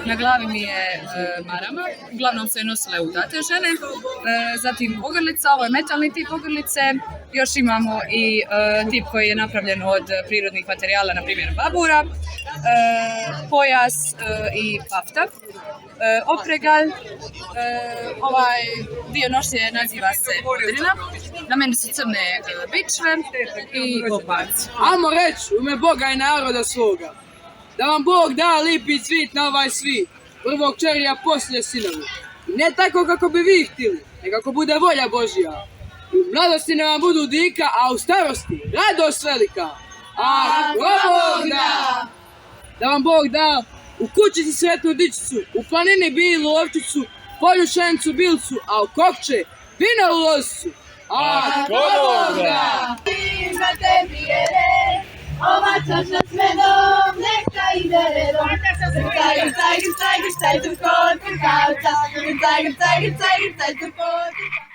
Na glavi mi je marama, uglavnom su je nosile udate žene, zatim ogrlica, ovo je metalni tip ogrlice, još imamo i tip koji je napravljen od prirodnih materijala, na primjer babura, pojas i pafta, opregalj, ovaj dio nošnje naziva se podrina, na meni su crne bičve i loparci. Ajmo reći, u ime Boga i naroda svoga, da vam Bog da lipi cvit na ovaj svit, prvog čeri, a poslije sinovi. I ne tako kako bi vi htjeli, nego kako bude volja Božja. I u mladosti ne vam budu dika, a u starosti radost velika. Ako Bog da! Da vam Bog da u kućici sretnu dičicu, u planini bilu ovčicu, polju šencu bilcu, a u kokče vino u lozicu. Ako Bog da! Na tebi je red, ova čaša s medom, neka ide redom. Grcaj, grcaj, grcaj, grcaj, grcaj, grcaj, grcaj, grcaj, grcaj, grcaj, grcaj, grcaj, grcaj, grcaj,